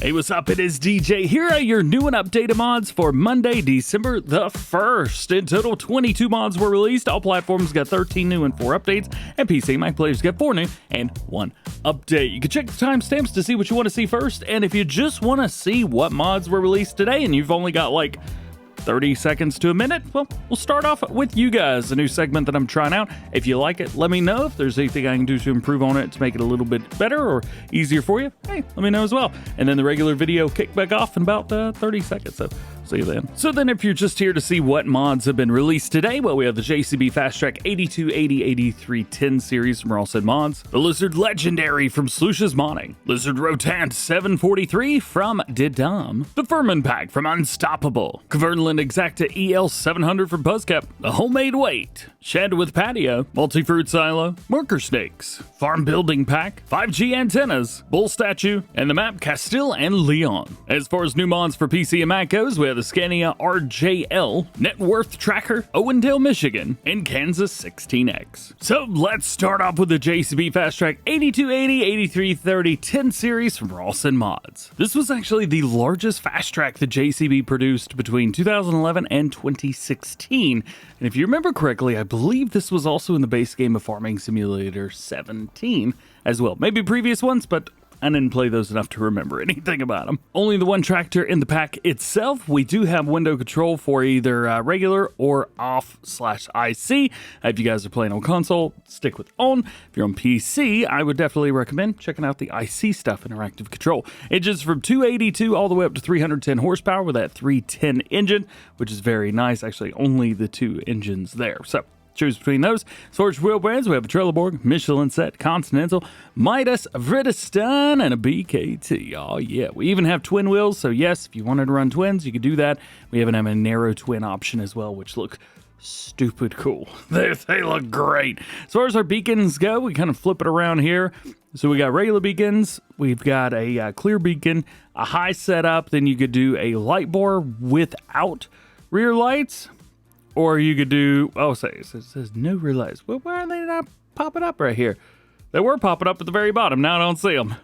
Hey, what's up? It is DJ. Here are your new and updated mods for Monday, December the 1st. In total, 22 mods were released. All platforms got 13 new and 4 updates, and PC and Mac players got 4 new and 1 update. You can check the timestamps to see what you want to see first, and if you just want to see what mods were released today and you've only got like 30 seconds to a minute, well, we'll start off with you guys, a new segment that I'm trying out. If you like it, let me know. If there's anything I can do to improve on it to make it a little bit better or easier for you, hey, let me know as well. And then the regular video kick back off in about 30 seconds, so see you then. So then if you're just here to see what mods have been released today, well, we have the JCB Fastrac 8280 8310 series from All Mods, the Lizard Legendary from Slush's Modding, Lizard Rotant 743 from DjGoHam, the Fuhrmann Pack from Unstoppable, Kverneland Exacta EL 700 from Buzzcap, the Homemade Weight, Shed with Patio, Multifruit Silo, Marker Snakes, Farm Building Pack, 5G Antennas, Bull Statue, and the map Castile and Leon. As far as new mods for PC and Mac goes, we have the Scania RJL, Net Worth Tracker, Owendale, Michigan, and Kansas 16X. So let's start off with the JCB Fastrac 8280 8330 10 series from All Mods. This was actually the largest Fastrac the JCB produced between 2011 and 2016. And if you remember correctly, I believe this was also in the base game of Farming Simulator 17 as well. Maybe previous ones, but I didn't play those enough to remember anything about them. Only the one tractor in the pack itself. We do have window control for either regular or off/IC. If you guys are playing on console, stick with on. If you're on PC, I would definitely recommend checking out the IC stuff, interactive control. Engines from 282 all the way up to 310 horsepower with that 310 engine, which is very nice. Actually, only the 2 engines there. So choose between those. As far as wheel brands, we have a Trelleborg, Michelin Set, Continental, Midas, Vredestein, and a BKT. Oh yeah, we even have twin wheels, so yes, if you wanted to run twins, you could do that. We even have a narrow twin option as well, which look stupid cool. They look great. As far as our beacons go, we kind of flip it around here. So we got regular beacons, we've got a clear beacon, a high setup, then you could do a light bar without rear lights. Or you could do, it says no rear lights. Well, why are they not popping up right here? They were popping up at the very bottom. Now I don't see them.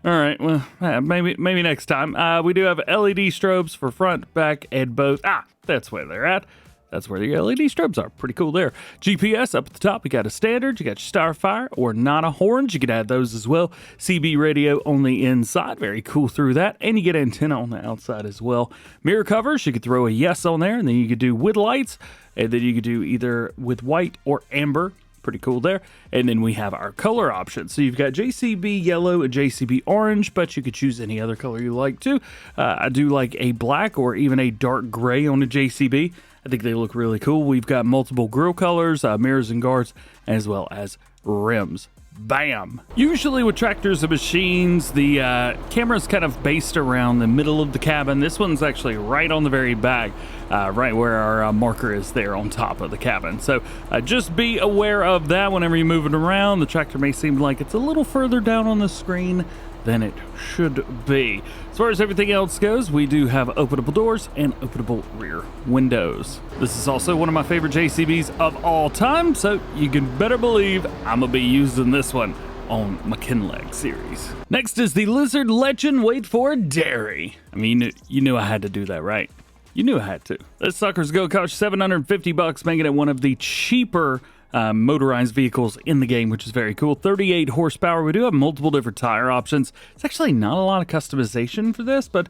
All right, well, maybe next time. We do have LED strobes for front, back, and both. That's where they're at. That's where the LED strobes are. Pretty cool there. GPS up at the top. We got a standard. You got your Starfire or Nana horns. You could add those as well. CB radio on the inside. Very cool through that. And you get antenna on the outside as well. Mirror covers. You could throw a yes on there. And then you could do with lights. And then you could do either with white or amber. Pretty cool there. And then we have our color options. So you've got JCB yellow and JCB orange, but you could choose any other color you like too. I do like a black or even a dark gray on the JCB. I think they look really cool. We've got multiple grille colors, mirrors and guards, as well as rims. Bam! Usually with tractors and machines, the camera's kind of based around the middle of the cabin. This one's actually right on the very back, right where our marker is there on top of the cabin. So just be aware of that whenever you move it around. The tractor may seem like it's a little further down on the screen than it should be. As far as everything else goes, we do have openable doors and openable rear windows. This is also one of my favorite JCBs of all time, so you can better believe I'm gonna be using this one on my Kverneland series. Next is the Lizard Legend. Wait for it, Dairy. I mean, you knew I had to do that, right? You knew I had to. This sucker's gonna cost $750, making it one of the cheaper motorized vehicles in the game, which is very cool. 38 horsepower. We do have multiple different tire options. It's actually not a lot of customization for this, but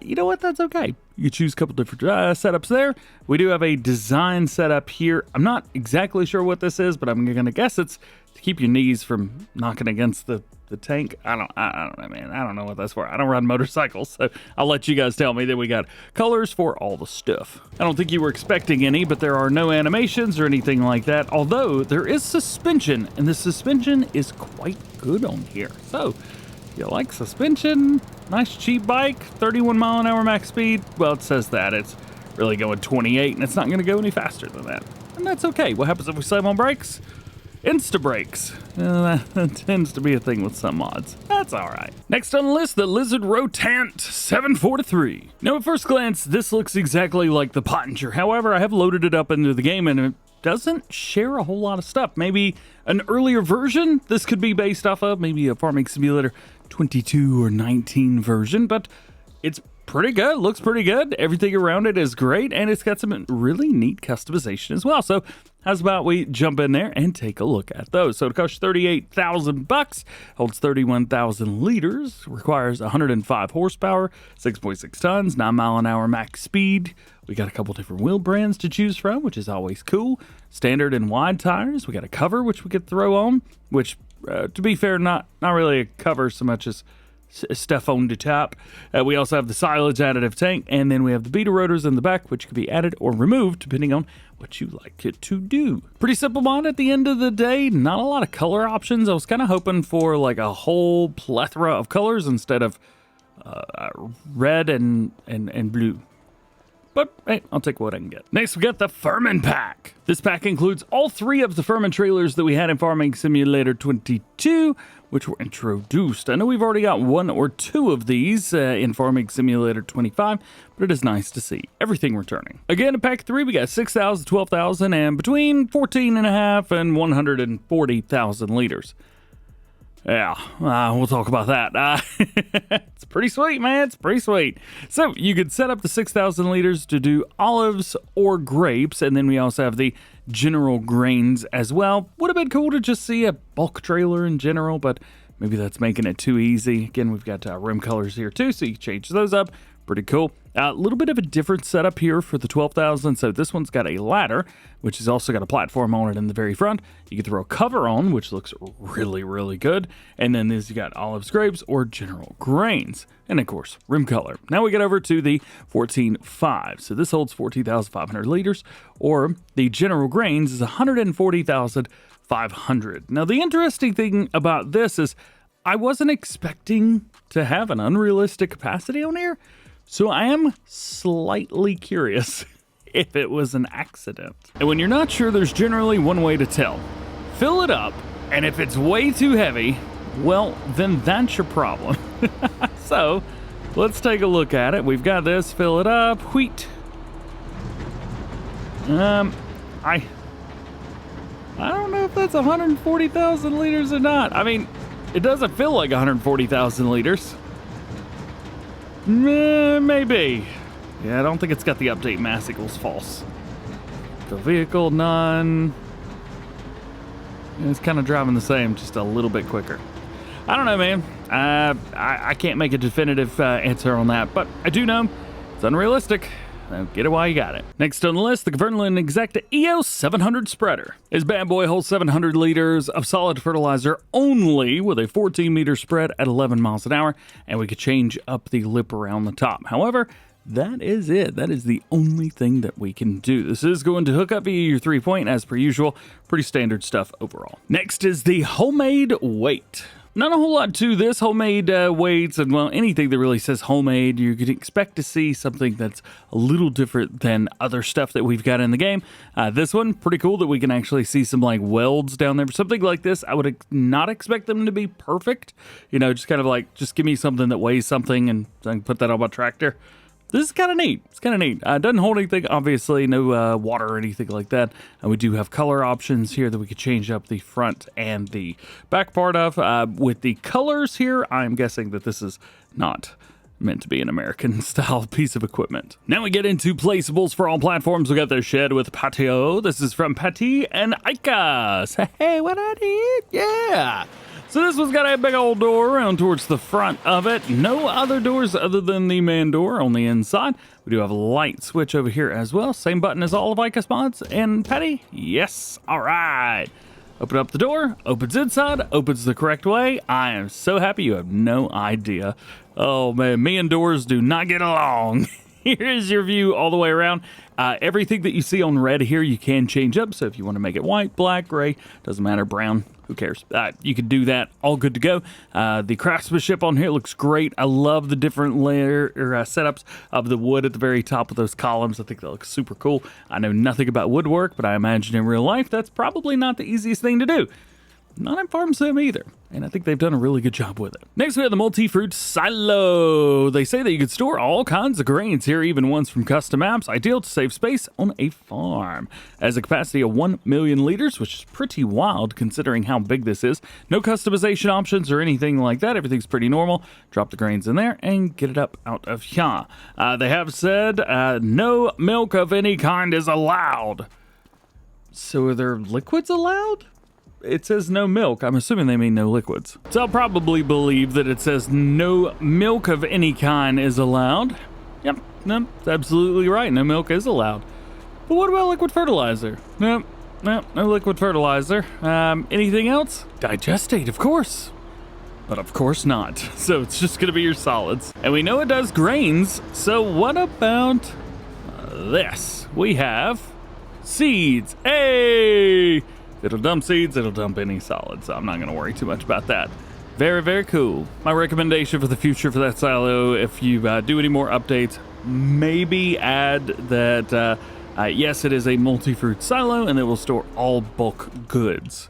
you know what? That's okay. You choose a couple different setups there. We do have a design setup here. I'm not exactly sure what this is, but I'm going to guess it's to keep your knees from knocking against the tank. I don't know, man. I don't know what that's for. I don't ride motorcycles, so I'll let you guys tell me. Then we got colors for all the stuff. I don't think you were expecting any, but there are no animations or anything like that, although there is suspension, and the suspension is quite good on here. So if you like suspension, nice cheap bike, 31 mile an hour max speed. Well, it says that it's really going 28, and it's not going to go any faster than that, and that's okay. What happens if we slam on brakes? Insta brakes. That tends to be a thing with some mods. That's alright. Next on the list, the Lizard Rotant 743. Now at first glance, this looks exactly like the Pottinger. However, I have loaded it up into the game and it doesn't share a whole lot of stuff. Maybe an earlier version this could be based off of, maybe a Farming Simulator 22 or 19 version, but it's pretty good. Looks pretty good. Everything around it is great, and it's got some really neat customization as well. So how's about we jump in there and take a look at those? So it costs $38,000, holds 31,000 liters, requires 105 horsepower, 6.6 tons, 9 mile an hour max speed. We got a couple different wheel brands to choose from, which is always cool. Standard and wide tires. We got a cover which we could throw on, which to be fair, not really a cover so much as stuff on the top. We also have the silage additive tank, and then we have the beta rotors in the back, which can be added or removed depending on what you like it to do. Pretty simple mod at the end of the day. Not a lot of color options. I was kind of hoping for like a whole plethora of colors instead of red and blue. But hey, I'll take what I can get. Next, we got the Fuhrmann Pack. This pack includes all 3 of the Fuhrmann trailers that we had in Farming Simulator 22, which were introduced. I know we've already got 1 or 2 of these in Farming Simulator 25, but it is nice to see everything returning. Again, in pack 3, we got 6,000, 12,000, and between 14.5 and 140,000 liters. Yeah, we'll talk about that. It's pretty sweet, man. It's pretty sweet. So you could set up the 6,000 liters to do olives or grapes, and then we also have the general grains as well. Would have been cool to just see a bulk trailer in general, but maybe that's making it too easy. Again, we've got rim colors here too, so you can change those up. Pretty cool. A little bit of a different setup here for the 12,000. So this one's got a ladder, which has also got a platform on it in the very front. You can throw a cover on, which looks really, really good. And then this, you got olives, grapes, or general grains. And of course, rim color. Now we get over to the 14.5. So this holds 14,500 liters, or the general grains is 140,500. Now the interesting thing about this is I wasn't expecting to have an unrealistic capacity on here. So I am slightly curious if it was an accident. And when you're not sure, there's generally one way to tell. Fill it up, and if it's way too heavy, well, then that's your problem. So let's take a look at it. We've got this, fill it up, wheat. I don't know if that's 140,000 liters or not. I mean, it doesn't feel like 140,000 liters. Maybe. Yeah, I don't think it's got the update mass equals false. The vehicle, none. It's kind of driving the same, just a little bit quicker. I don't know, man. I can't make a definitive answer on that, but I do know it's unrealistic. Get it while you got it. Next on the list, the Kverneland Exacta EOS 700 spreader. This bad boy holds 700 liters of solid fertilizer only with a 14 meter spread at 11 miles an hour, and we could change up the lip around the top. However, that is it. That is the only thing that we can do. This is going to hook up via your 3-point as per usual. Pretty standard stuff overall. Next is the homemade weight. Not a whole lot to this. Homemade weights, and well, anything that really says homemade, you could expect to see something that's a little different than other stuff that we've got in the game. This one, pretty cool that we can actually see some like welds down there. For something like this, I would not expect them to be perfect. You know, just kind of like, just give me something that weighs something and I can put that on my tractor. This is kind of neat. It's kind of neat. Doesn't hold anything, obviously, no water or anything like that. And we do have color options here that we could change up the front and the back part of. With the colors here, I'm guessing that this is not meant to be an American-style piece of equipment. Now we get into placeables for all platforms. We got the shed with Patio. This is from Patio and Ika. Hey, what I did? Yeah. So this one's got a big old door around towards the front of it. No other doors other than the man door on the inside. We do have a light switch over here as well. Same button as all of Ica's mods. And Patty, yes, all right. Open up the door, opens inside, opens the correct way. I am so happy you have no idea. Oh man, me and doors do not get along. Here's your view all the way around. Everything that you see on red here, you can change up. So if you want to make it white, black, gray, doesn't matter, brown, who cares? You can do that. All good to go. The craftsmanship on here looks great. I love the different layer or setups of the wood at the very top of those columns. I think that looks super cool. I know nothing about woodwork, but I imagine in real life, that's probably not the easiest thing to do. not in Farm Sim either. And I think they've done a really good job with it. Next, we have the Multifruit Silo. They say that you could store all kinds of grains here, even ones from custom apps, ideal to save space on a farm. It has a capacity of 1 million liters, which is pretty wild considering how big this is. No customization options or anything like that. Everything's pretty normal. Drop the grains in there and get it up out of here. They have said no milk of any kind is allowed. So are there liquids allowed? It says no milk. I'm assuming they mean no liquids. So I'll probably believe that it says no milk of any kind is allowed. Yep, no, that's absolutely right. No milk is allowed. But what about liquid fertilizer? No liquid fertilizer. Anything else? Digestate, of course. But of course not. So it's just gonna be your solids. And we know it does grains, so what about this? We have seeds. Hey! It'll dump seeds, it'll dump any solids, so I'm not going to worry too much about that. Very, very cool. My recommendation for the future for that silo, if you do any more updates, maybe add that, yes, it is a multi-fruit silo, and it will store all bulk goods.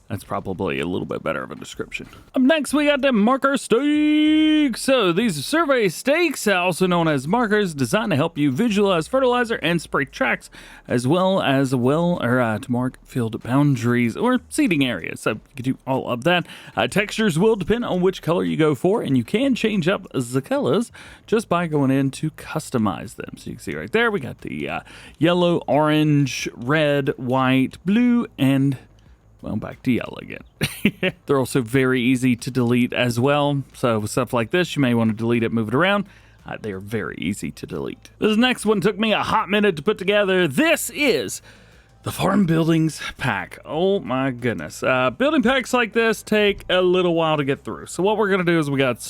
That's probably a little bit better of a description. Up next, we got the marker stakes. So these are survey stakes, also known as markers, designed to help you visualize fertilizer and spray tracks, as well as to mark field boundaries or seeding areas. So you can do all of that. Textures will depend on which color you go for, and you can change up the colors just by going in to customize them. So you can see right there, we got the yellow, orange, red, white, blue, and well, back to yellow again. They're also very easy to delete as well. So with stuff like this, you may want to delete it, move it around. They are very easy to delete. This next one took me a hot minute to put together. This is the Farm Buildings Pack. Oh my goodness. Building packs like this take a little while to get through. So what we're going to do is we got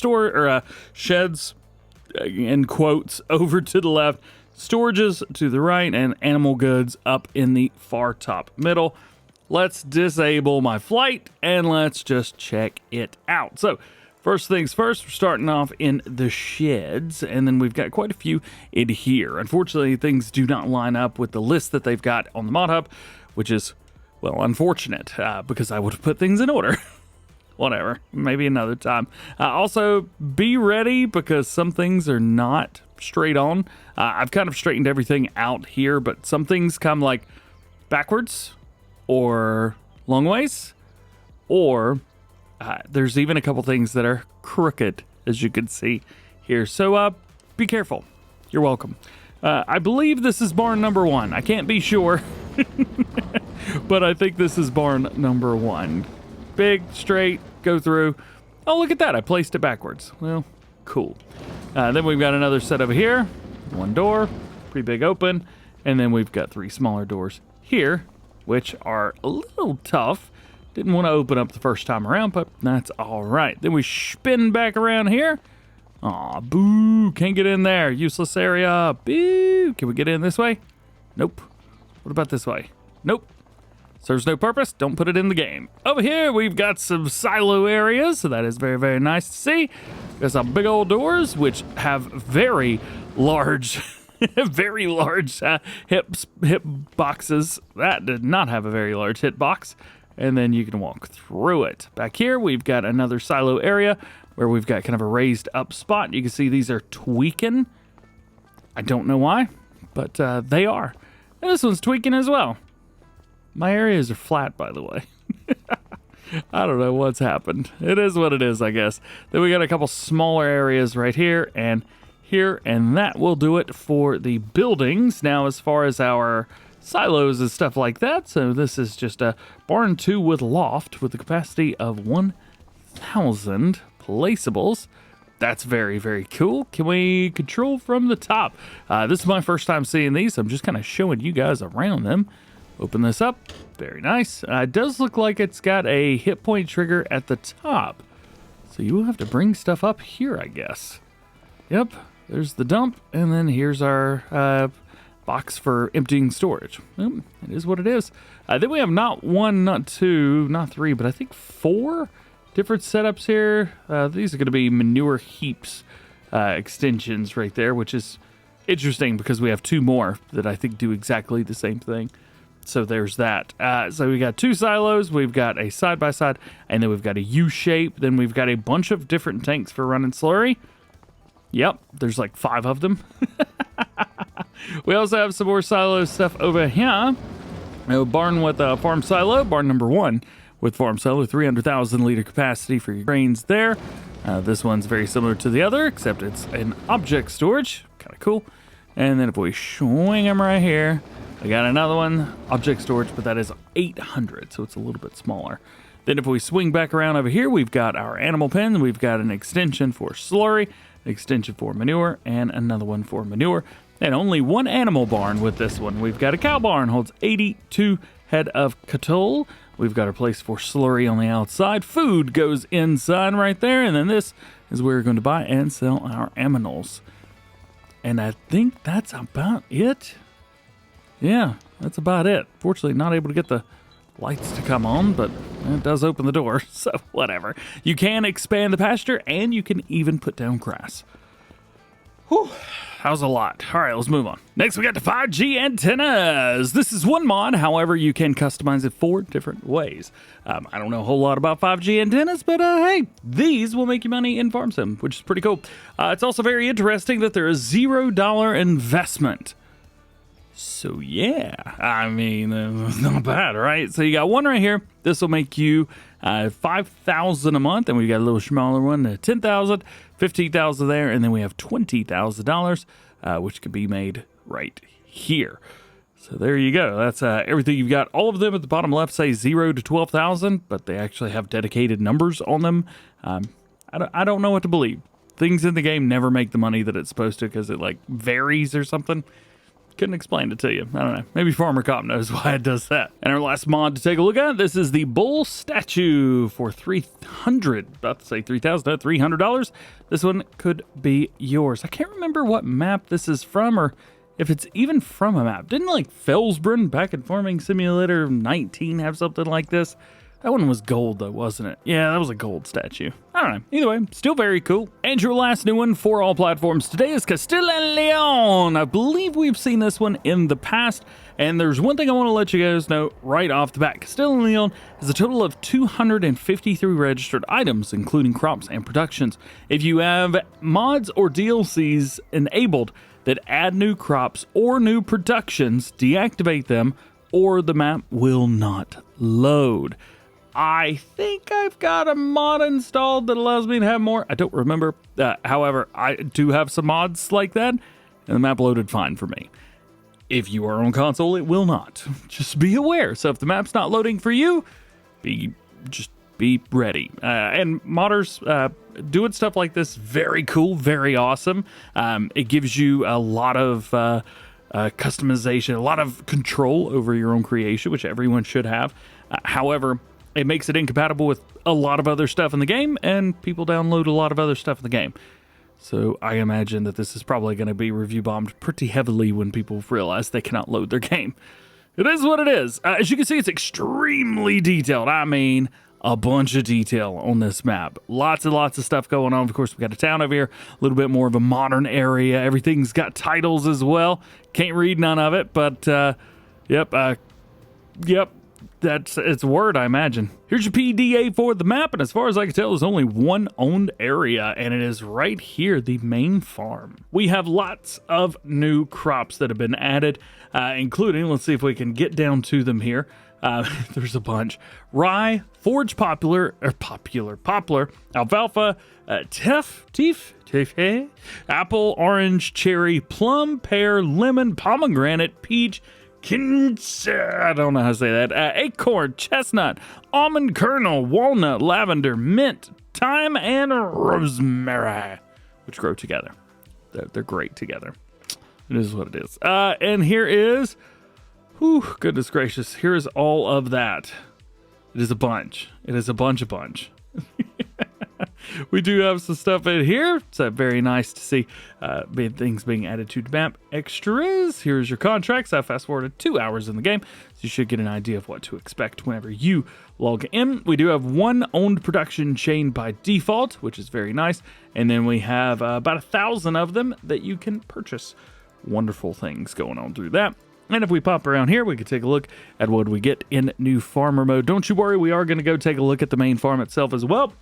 sheds, in quotes, over to the left, storages to the right, and animal goods up in the far top middle. Let's disable my flight and let's just check it out. So first things first, we're starting off in the sheds, and then we've got quite a few in here. Unfortunately, things do not line up with the list that they've got on the Mod Hub, which is, well, unfortunate because I would have put things in order. Whatever, maybe another time. Also, be ready because some things are not straight on. I've kind of straightened everything out here, but some things come like backwards or long ways, or there's even a couple things that are crooked, as you can see here. So be careful. You're welcome. I believe this is barn number 1. I can't be sure, but I think this is barn number 1. Big, straight, go through. Oh, look at that. I placed it backwards. Well, cool. Then we've got another set over here. 1 door, pretty big open. And then we've got 3 smaller doors here, which are a little tough. Didn't want to open up the first time around, but that's all right. Then we spin back around here. Aw, boo, can't get in there. Useless area, boo. Can we get in this way? Nope. What about this way? Nope. Serves no purpose, don't put it in the game. Over here, we've got some silo areas, so that is very, very nice to see. Got some big old doors, which have very large very large hip boxes. That did not have a very large hit box. And then you can walk through it. Back here, we've got another silo area where we've got kind of a raised up spot. You can see these are tweaking. I don't know why, but they are. And this one's tweaking as well. My areas are flat, by the way. I don't know what's happened. It is what it is, I guess. Then we got a couple smaller areas right here and here, and that will do it for the buildings. Now, as far as our silos and stuff like that, so this is just a barn 2 with loft with a capacity of 1,000 placeables. That's very, very cool. Can we control from the top? This is my first time seeing these. I'm just kind of showing you guys around them. Open this up. Very nice. It does look like it's got a hit point trigger at the top. So you will have to bring stuff up here, I guess. Yep. There's the dump, and then here's our box for emptying storage. It is what it is. Then we have not 1, not 2, not 3, but I think 4 different setups here. These are going to be manure heaps extensions right there, which is interesting because we have 2 more that I think do exactly the same thing. So there's that. So we got 2 silos, we've got a side-by-side, and then we've got a U-shape. Then we've got a bunch of different tanks for running slurry. Yep, there's like 5 of them. We also have some more silo stuff over here. A barn with a farm silo, barn number 1 with farm silo, 300,000 liter capacity for your grains there. This one's very similar to the other, except it's an object storage. Kind of cool. And then if we swing them right here, we got another one, object storage, but that is 800, so it's a little bit smaller. Then if we swing back around over here, we've got our animal pen. We've got an extension for slurry, an extension for manure, and another one for manure. And only 1 animal barn with this one. We've got a cow barn, holds 82 head of cattle. We've got a place for slurry on the outside. Food goes inside right there. And then this is where we're going to buy and sell our aminals. And I think that's about it. Yeah, that's about it. Fortunately, not able to get the lights to come on, but it does open the door, so whatever. You can expand the pasture, and you can even put down grass. Whew, that was a lot. All right, let's move on. Next, we got the 5G antennas. This is one mod, however, you can customize it 4 different ways. I don't know a whole lot about 5G antennas, but hey, these will make you money in Farm Sim, which is pretty cool. It's also very interesting that there is $0 investment. So yeah, I mean, it's not bad, right? So you got one right here. This will make you $5,000 a month, and we got a little smaller one, $10,000, $15,000 there, and then we have $20,000, which could be made right here. So there you go. That's everything you've got. All of them at the bottom left say 0 to 12,000, but they actually have dedicated numbers on them. I don't know what to believe. Things in the game never make the money that it's supposed to because it like varies or something. Couldn't explain it to you. I don't know. Maybe Farmer Cop knows why it does that. And our last mod to take a look at, this is the bull statue for $300. This one could be yours. I can't remember what map this is from or if it's even from a map. Didn't like Felsbrunn back in Farming Simulator 19 have something like this? That one was gold though, wasn't it? Yeah, that was a gold statue. I don't know. Either way, still very cool. And your last new one for all platforms today is Castile And Leon. I believe we've seen this one in the past. And there's one thing I want to let you guys know right off the bat. Castile And Leon has a total of 253 registered items, including crops and productions. If you have mods or DLCs enabled that add new crops or new productions, deactivate them or the map will not load. I think I've got a mod installed that allows me to have more. I don't remember. However, I do have some mods like that, and the map loaded fine for me. If you are on console, it will not. Just be aware. So if the map's not loading for you, just be ready. And modders doing stuff like this, very cool, very awesome. It gives you a lot of customization, a lot of control over your own creation, which everyone should have. However, it makes it incompatible with a lot of other stuff in the game, and people download a lot of other stuff in the game. So I imagine that this is probably going to be review bombed pretty heavily when people realize they cannot load their game. It is what it is. As you can see, it's extremely detailed. I mean, a bunch of detail on this map. Lots and lots of stuff going on. Of course, we got a town over here, a little bit more of a modern area. Everything's got titles as well. Can't read none of it, but yep. It's a word, I imagine. Here's your PDA for the map, and as far as I can tell, there's only one owned area, and it is right here, the main farm. We have lots of new crops that have been added, including, let's see if we can get down to them here. There's a bunch. Rye, forage poplar, alfalfa, teff, apple, orange, cherry, plum, pear, lemon, pomegranate, peach, I don't know how to say that. Acorn, chestnut, almond kernel, walnut, lavender, mint, thyme, and rosemary, which grow together. They're great together. It is what it is. And here is, goodness gracious, here is all of that. It is a bunch. It is a bunch. We do have some stuff in here. It's very nice to see things being added to the map. Extras. Here's your contracts. I fast forwarded 2 hours in the game, so you should get an idea of what to expect whenever you log in. We do have one owned production chain by default, which is very nice. And then we have about 1,000 of them that you can purchase. Wonderful things going on through that. And if we pop around here, we can take a look at what we get in new farmer mode. Don't you worry, we are going to go take a look at the main farm itself as well.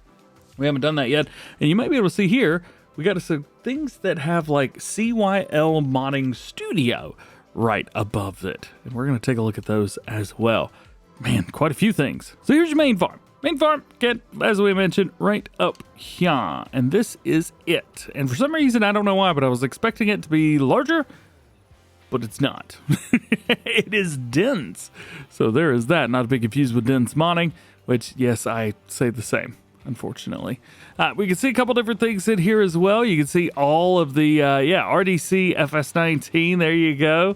We haven't done that yet. And you might be able to see here, we got some things that have like CYL Modding Studio right above it. And we're going to take a look at those as well. Man, quite a few things. So here's your main farm. Main farm, get, as we mentioned, right up here. And this is it. And for some reason, I don't know why, but I was expecting it to be larger, but it's not. It is dense. So there is that. Not to be confused with dense modding, which, yes, I say the same, unfortunately. We can see a couple different things in here as well. You can see all of the, RDC FS19. There you go.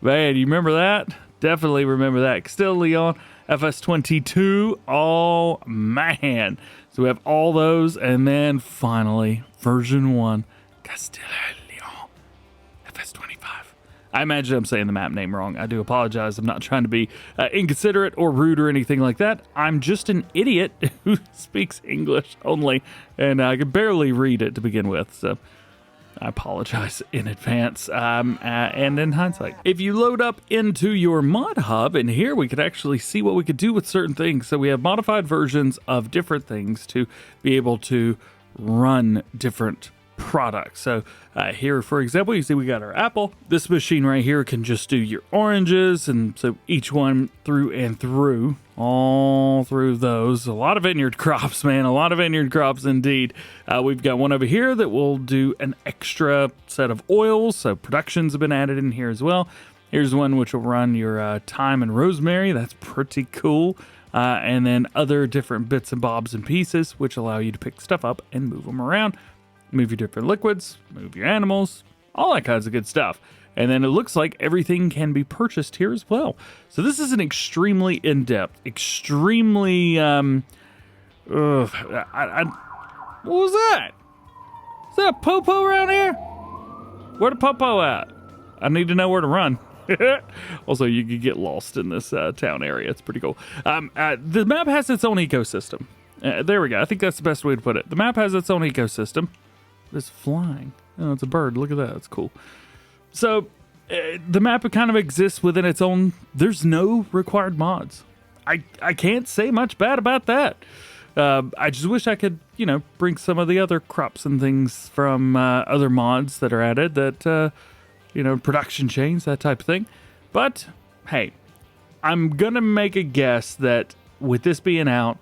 Man, you remember that? Definitely remember that. Castile and Leon FS22. Oh, man. So we have all those. And then finally, version 1, Castile and Leon FS25. I imagine I'm saying the map name wrong. I do apologize. I'm not trying to be inconsiderate or rude or anything like that. I'm just an idiot who speaks English only, and I can barely read it to begin with. So I apologize in advance and in hindsight. If you load up into your mod hub, and here we could actually see what we could do with certain things. So we have modified versions of different things to be able to run different products. So here, for example, you see we got our apple. This machine right here can just do your oranges, and so each one through and through, all through those. A lot of vineyard crops, man, a lot of vineyard crops indeed. We've got one over here that will do an extra set of oils, so productions have been added in here as well. Here's one which will run your thyme and rosemary. That's pretty cool. And then other different bits and bobs and pieces which allow you to pick stuff up and move them around. Move your different liquids, move your animals, all that kinds of good stuff. And then it looks like everything can be purchased here as well. So this is an extremely in-depth, extremely, what was that? Is that a popo around here? Where the popo at? I need to know where to run. Also, you can get lost in this town area. It's pretty cool. The map has its own ecosystem. There we go. I think that's the best way to put it. The map has its own ecosystem. It's flying. Oh, it's a bird. Look at that. It's cool. So the map kind of exists within its own. There's no required mods. I can't say much bad about that. I just wish I could, bring some of the other crops and things from other mods that are added that, production chains, that type of thing. But hey, I'm going to make a guess that with this being out,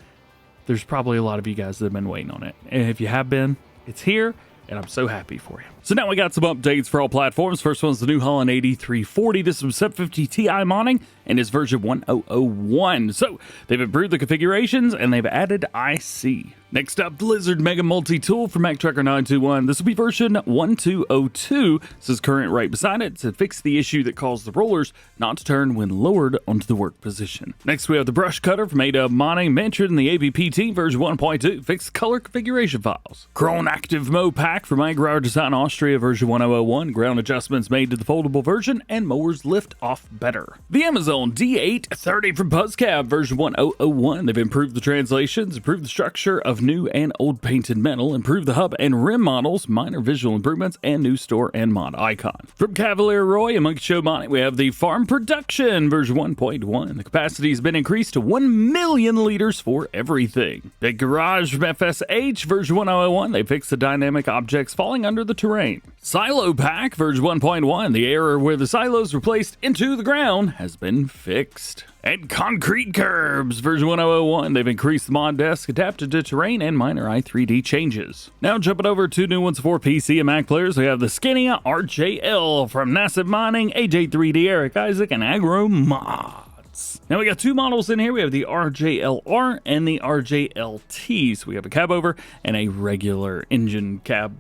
there's probably a lot of you guys that have been waiting on it. And if you have been, it's here. And I'm so happy for you. So now we got some updates for all platforms. First one's the new Holland 8340. This is 750 Ti modding and is version 1001. So they've improved the configurations and they've added IC. Next up, Blizzard Mega Multi-Tool for Mac Tracker 921. This will be version 1202. This is current right beside it to fix the issue that caused the rollers not to turn when lowered onto the work position. Next, we have the Brush Cutter from ActiveMow modding, mentioned in the AVP version 1.2. Fixed color configuration files. Krone ActiveMow Pack from Agri Design Austria version 1001. Ground adjustments made to the foldable version and mowers lift off better. The Amazon D830 from BuzzCab version 1001. They've improved the translations, improved the structure of new and old painted metal, improved the hub and rim models, minor visual improvements, and new store and mod icon. From Cavalier Roy and Monkey Show Modding, we have the Farm Production version 1.1. The capacity has been increased to 1 million liters for everything. Big Garage from FSH version 1001. They fixed the dynamic objects falling under the terrain. Silo Pack version 1.1. The error where the silos were placed into the ground has been fixed. And Concrete Curbs version 1001. They've increased the mod desk, adapted to terrain, and minor i3D changes. Now jumping over to new ones for PC and Mac players, we have the Scania RJL from Massive Mining, AJ3D, Eric Isaac, and AgroMods. Now we got two models in here. We have the RJLR and the RJLT. So we have a cab over and a regular engine cab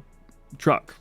truck,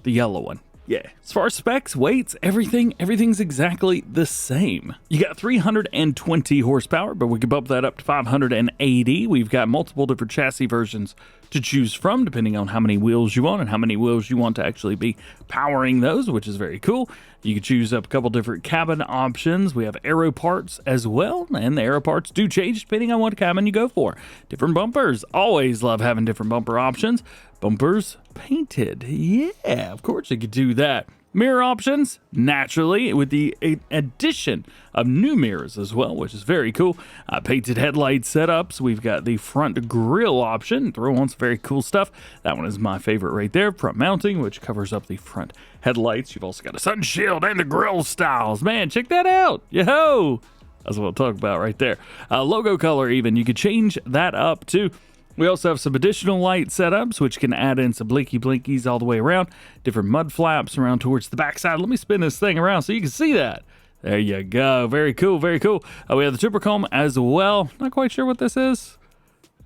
the yellow one. Yeah. As far as specs, weights, everything's exactly the same. You got 320 horsepower, but we can bump that up to 580. We've got multiple different chassis versions to choose from, depending on how many wheels you want and how many wheels you want to actually be powering those, which is very cool. You can choose up a couple different cabin options. We have aero parts as well, and the aero parts do change depending on what cabin you go for. Different bumpers. Always love having different bumper options. Bumpers painted. Yeah, of course you could do that. Mirror options, naturally, with the addition of new mirrors as well, which is very cool. Painted headlight setups. We've got the front grille option. Throw on some very cool stuff. That one is my favorite right there. Front mounting, which covers up the front headlights. You've also got a sun shield and the grille styles. Man, check that out. Yo! That's what I'll talk about right there. Logo color even. You could change that up too. We also have some additional light setups, which can add in some blinkies all the way around. Different mud flaps around towards the backside. Let me spin this thing around so you can see that. There you go. Very cool, very cool. We have the tripper comb as well. Not quite sure what this is.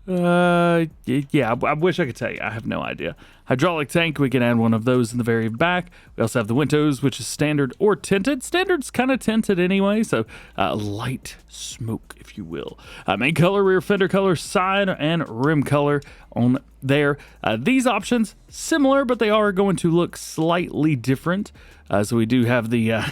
Yeah, I wish I could tell you. I have no idea. Hydraulic tank, we can add one of those in the very back. We also have the windows, which is standard or tinted. Standard's kind of tinted anyway, so light smoke, if you will. Main color, rear fender color, side and rim color on there. These options, similar, but they are going to look slightly different. So we do have the...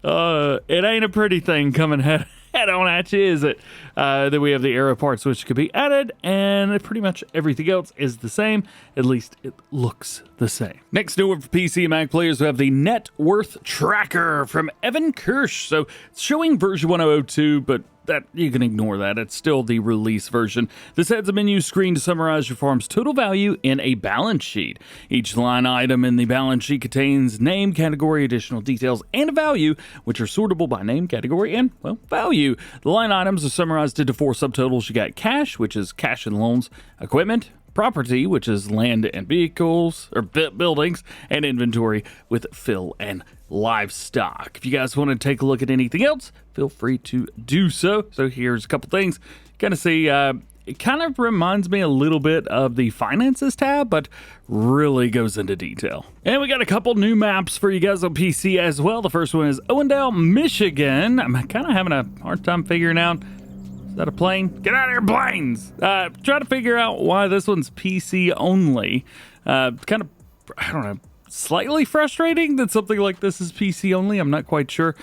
it ain't a pretty thing coming head on at you, is it? Then we have the aero parts, which could be added, and pretty much everything else is the same. At least it looks the same. Next new one for PC and Mac players, we have the Net Worth Tracker from Evan Kirsch. So it's showing version 1002, but that you can ignore that. It's still the release version. This adds a menu screen to summarize your farm's total value in a balance sheet. Each line item in the balance sheet contains name, category, additional details, and a value, which are sortable by name, category, and, well, value. The line items are summarized into 4 subtotals. You got cash, which is cash and loans, equipment, property, which is land and vehicles, or buildings, and inventory with fill and livestock. If you guys want to take a look at anything else, feel free to do so. So here's a couple things. Kind of see, it kind of reminds me a little bit of the finances tab, but really goes into detail. And we got a couple new maps for you guys on PC as well. The first one is Owendale, Michigan. I'm kind of having a hard time figuring out, is that a plane? Get out of here, planes! Try to figure out why this one's PC only. Kind of, I don't know, slightly frustrating that something like this is PC only. I'm not quite sure.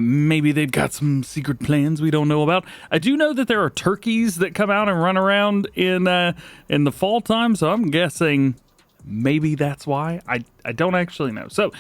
Maybe they've got some secret plans we don't know about. I do know that there are turkeys that come out and run around in the fall time, so I'm guessing maybe that's why. I don't actually know. So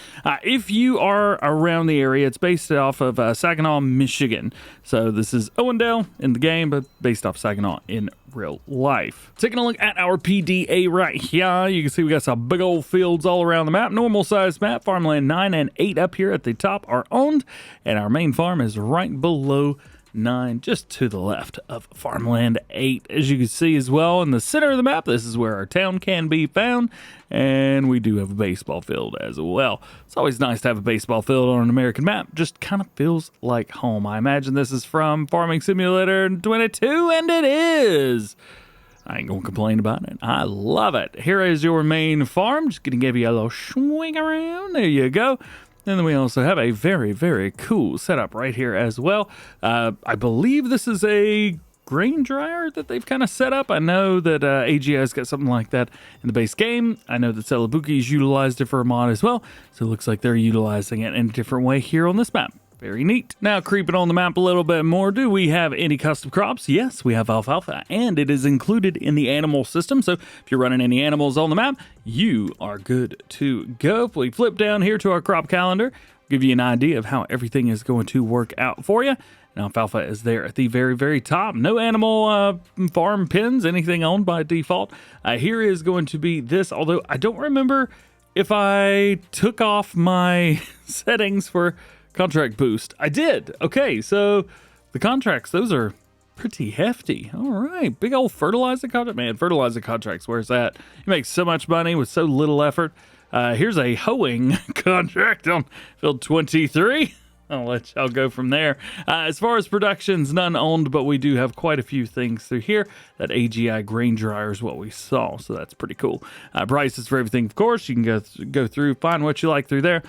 if you are around the area, it's based off of Saginaw, Michigan. So this is Owendale in the game, but based off Saginaw in real life. Taking a look at our PDA right here, you can see we got some big old fields all around the map. Normal size map. Farmland 9 and 8 up here at the top are owned, and our main farm is right below 9, just to the left of Farmland 8. As you can see as well in the center of the map, this is where our town can be found, and we do have a baseball field as well. It's always nice to have a baseball field on an American map. Just kind of feels like home. I imagine this is from Farming Simulator 22, and it is. I ain't gonna complain about it. I love it. Here is your main farm. Just gonna give you a little swing around. There you go. And then we also have a very, very cool setup right here as well. I believe this is a grain dryer that they've kind of set up. I know that AGI's got something like that in the base game. I know that Celebuki's utilized it for a mod as well. So it looks like they're utilizing it in a different way here on this map. Very neat. Now, creeping on the map a little bit more, do we have any custom crops? Yes, we have alfalfa, and it is included in the animal system. So if you're running any animals on the map, you are good to go. If we flip down here to our crop calendar, give you an idea of how everything is going to work out for you. Now, alfalfa is there at the very, very top. No animal farm pins, anything owned by default. Here is going to be this, although I don't remember if I took off my settings for contract boost. I did. Okay, so the contracts, those are pretty hefty. All right, big old fertilizer contract. Man, fertilizer contracts, where's that? You make so much money with so little effort. Here's a hoeing contract on field 23. I'll let y'all go from there. As far as productions, none owned, but we do have quite a few things through here. That AGI grain dryer is what we saw, so that's pretty cool. Prices for everything, of course. You can go through, find what you like through there.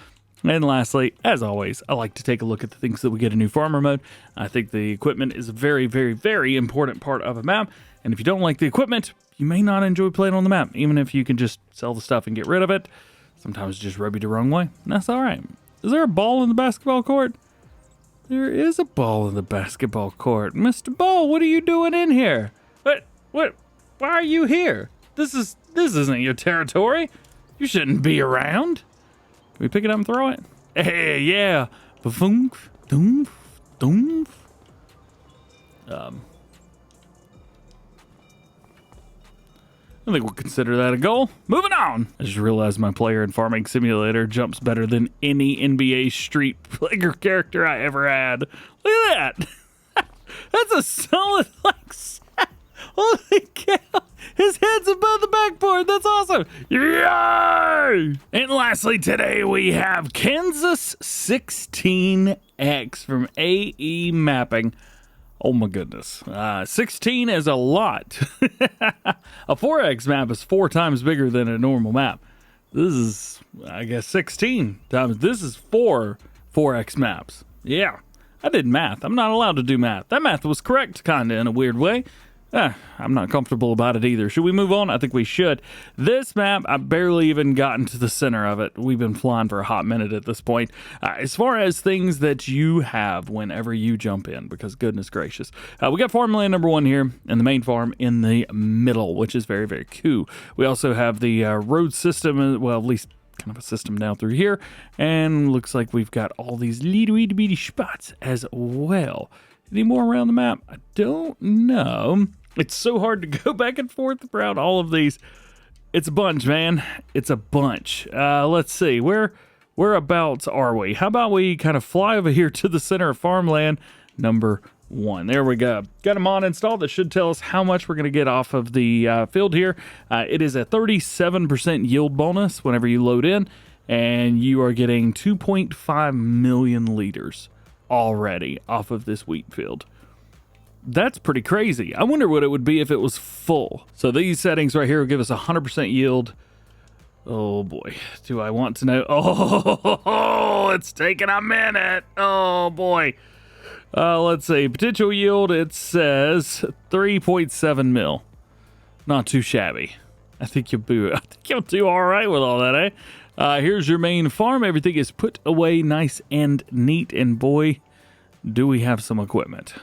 And lastly, as always, I like to take a look at the things that we get in new farmer mode. I think the equipment is a very, very, very important part of a map. And if you don't like the equipment, you may not enjoy playing on the map, even if you can just sell the stuff and get rid of it. Sometimes it just rub you the wrong way. That's all right. Is there a ball in the basketball court? There is a ball in the basketball court. Mr. Ball, what are you doing in here? What? Why are you here? This isn't your territory. You shouldn't be around. we pick it up and throw it? Hey, yeah. Ba-foomf, doomf, doomf. I think we'll consider that a goal. Moving on. I just realized my player in Farming Simulator jumps better than any NBA Street player character I ever had. Look at that. That's a solid, like, holy cow. His head's above the backboard. That's awesome. Yay! And lastly, today we have Kansas 16X from AE Mapping. Oh my goodness. 16 is a lot. A 4X map is 4 times bigger than a normal map. This is, I guess, 16 times. This is 4X maps. Yeah, I did math. I'm not allowed to do math. That math was correct, kind of, in a weird way. I'm not comfortable about it either. Should we move on? I think we should. This map, I've barely even gotten to the center of it. We've been flying for a hot minute at this point. As far as things that you have whenever you jump in, because goodness gracious. We got farmland number 1 here, and the main farm in the middle, which is very, very cool. We also have the road system, well, at least kind of a system down through here, and looks like we've got all these little itty bitty spots as well. Any more around the map? I don't know. It's so hard to go back and forth around all of these. It's a bunch, man. It's a bunch. Let's see. Whereabouts are we? How about we kind of fly over here to the center of farmland number 1. There we go. Got a mod installed that should tell us how much we're going to get off of the field here. It is a 37% yield bonus whenever you load in, and you are getting 2.5 million liters already off of this wheat field. That's pretty crazy. I wonder what it would be if it was full. So these settings right here will give us 100% yield. Oh boy, do I want to know? Oh, it's taking a minute. Oh boy. Let's see. Potential yield, it says 3.7 mil. Not too shabby. I think you'll do all right with all that, eh? Here's your main farm. Everything is put away nice and neat. And boy, do we have some equipment.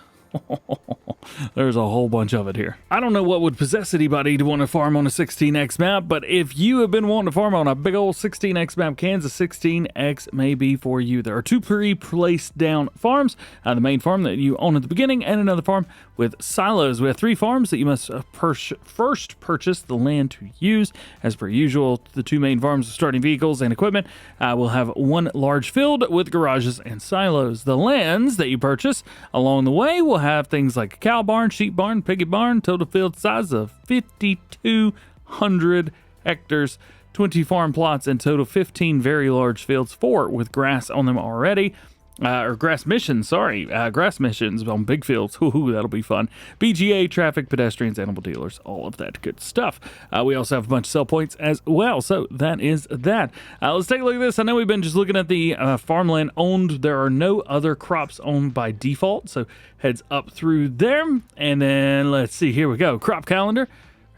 There's a whole bunch of it here. I don't know what would possess anybody to want to farm on a 16X map, but if you have been wanting to farm on a big old 16X map, Kansas 16X may be for you. There are 2 pre-placed down farms, the main farm that you own at the beginning, and another farm with silos. We have 3 farms that you must first purchase the land to use. As per usual, the 2 main farms with starting vehicles and equipment will have 1 large field with garages and silos. The lands that you purchase along the way will have things like a cow barn, sheep barn, piggy barn, total field size of 5,200 hectares, 20 farm plots, and total 15 very large fields, 4 with grass on them already. Grass missions on big fields. Ooh, that'll be fun. BGA, traffic, pedestrians, animal dealers, all of that good stuff. We also have a bunch of sell points as well. So that is that. Let's take a look at this. I know we've been just looking at the farmland owned. There are no other crops owned by default. So heads up through there. And then let's see. Here we go. Crop calendar.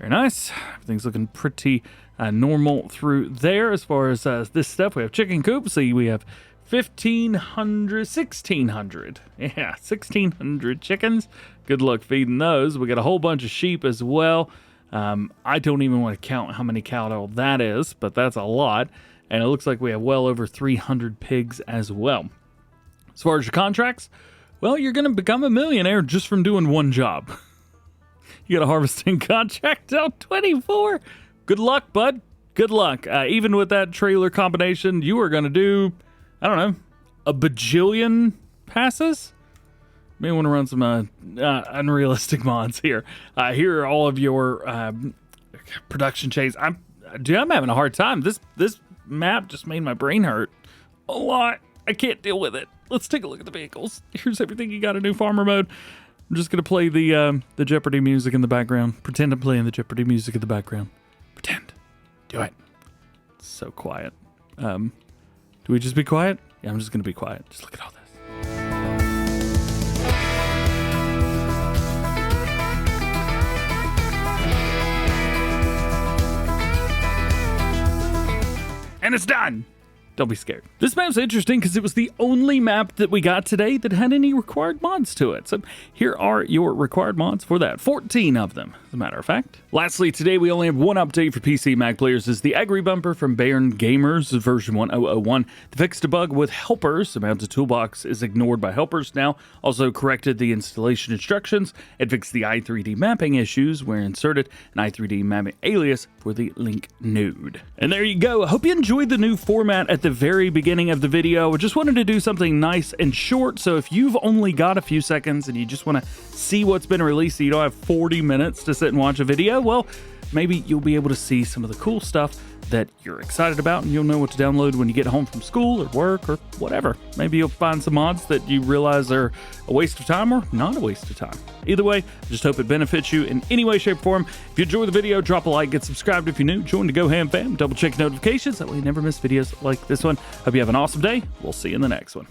Very nice. Everything's looking pretty normal through there as far as this stuff. We have chicken coop. See, we have 1,600. Yeah, 1,600 chickens. Good luck feeding those. We got a whole bunch of sheep as well. I don't even want to count how many cattle that is, but that's a lot. And it looks like we have well over 300 pigs as well. As far as your contracts, well, you're going to become a millionaire just from doing one job. You got a harvesting contract till 24. Good luck, bud. Good luck. Even with that trailer combination, you are going to do, I don't know, a bajillion passes? May want to run some unrealistic mods here. Here are all of your production chains. I'm having a hard time. This map just made my brain hurt a lot. I can't deal with it. Let's take a look at the vehicles. Here's everything you got in new farmer mode. I'm just gonna play the Jeopardy music in the background. Pretend I'm playing the Jeopardy music in the background. Pretend. Do it. It's so quiet. Do we just be quiet? Yeah, I'm just gonna be quiet. Just look at all this. And it's done. don't be scared. This map's interesting because it was the only map that we got today that had any required mods to it. So here are your required mods for that. 14 of them, as a matter of fact. Lastly, today we only have one update for PC Mac players. Is the AgriBumper from Baron Gamers, version 1001. They fixed a bug with helpers. The mounted toolbox is ignored by helpers now. Also corrected the installation instructions and fixed the i3D mapping issues where inserted an i3D mapping alias for the link node. And there you go. I hope you enjoyed the new format at the very beginning of the video. I just wanted to do something nice and short, so if you've only got a few seconds and you just want to see what's been released, so you don't have 40 minutes to sit and watch a video, well, maybe you'll be able to see some of the cool stuff that you're excited about, and you'll know what to download when you get home from school or work or whatever. Maybe you'll find some mods that you realize are a waste of time or not a waste of time. Either way, I just hope it benefits you in any way, shape, or form. If you enjoy the video, drop a like, get subscribed if you're new, join the DjGoHam fam, double check notifications, that way you never miss videos like this one. Hope you have an awesome day. We'll see you in the next one.